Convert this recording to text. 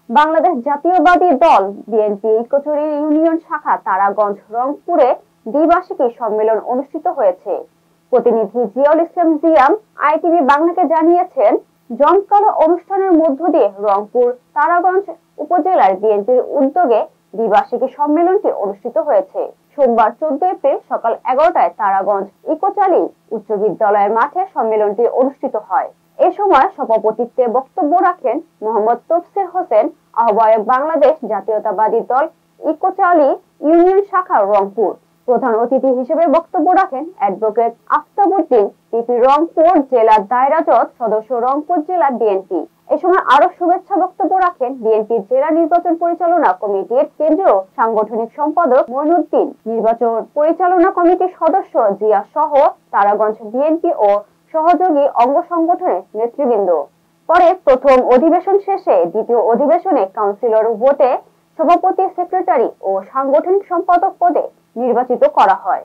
বাংলাদেশ জাতীয়তাবাদী দল BNP kachori union শাখা তারাগঞ্জ রংপুরে দ্বিবার্ষিকী সম্মেলন অনুষ্ঠিত হয়েছে। প্রতিনিধি জিয়াউল ইসলাম জিয়াম আইটিভি বাংলাকে জানিয়েছেন, জমকালো অনুষ্ঠানের মধ্য দিয়ে রংপুর তারাগঞ্জ উপজেলার বিএনপির উদ্যোগে দ্বিবার্ষিকী সম্মেলনটি অনুষ্ঠিত হয়েছে। সোমবার 14 এপ্রিল সকাল 11টায় তারাগঞ্জ ইকোচালী উচ্চ বিদ্যালয়ের মাঠে সম্মেলনটি অনুষ্ঠিত হয়। এ সময় সভাপতিত্বে বক্তব্য রাখেন মোহাম্মদ তফসির হোসেন, আহ্বায়ক বাংলাদেশ জাতীয়তাবাদী দল ইকোচালী ইউনিয়ন শাখা রংপুর। প্রধান অতিথি হিসেবে বক্তব্য রাখেন অ্যাডভোকেট আফতাবউদ্দিন, পিপি রংপুর জেলা দায়রা জজ সদস্য রংপুর জেলা বিএনপি। এ সময় আরো শুভেচ্ছা বক্তব্য রাখেন বিএনপির জেলা নির্বাচন পরিচালনা কমিটির কেন্দ্রীয় সাংগঠনিক সম্পাদক মঈনুদ্দিন, নির্বাচন পরিচালনা কমিটির সদস্য জিয়া সহ তারাগঞ্জ বিএনপি ও সহযোগী অঙ্গ সংগঠনের নেতৃবৃন্দ। পরে প্রথম অধিবেশন শেষে দ্বিতীয় অধিবেশনে কাউন্সিলর ভোটে সভাপতি, সেক্রেটারি ও সাংগঠনিক সম্পাদক পদে নির্বাচিত করা হয়।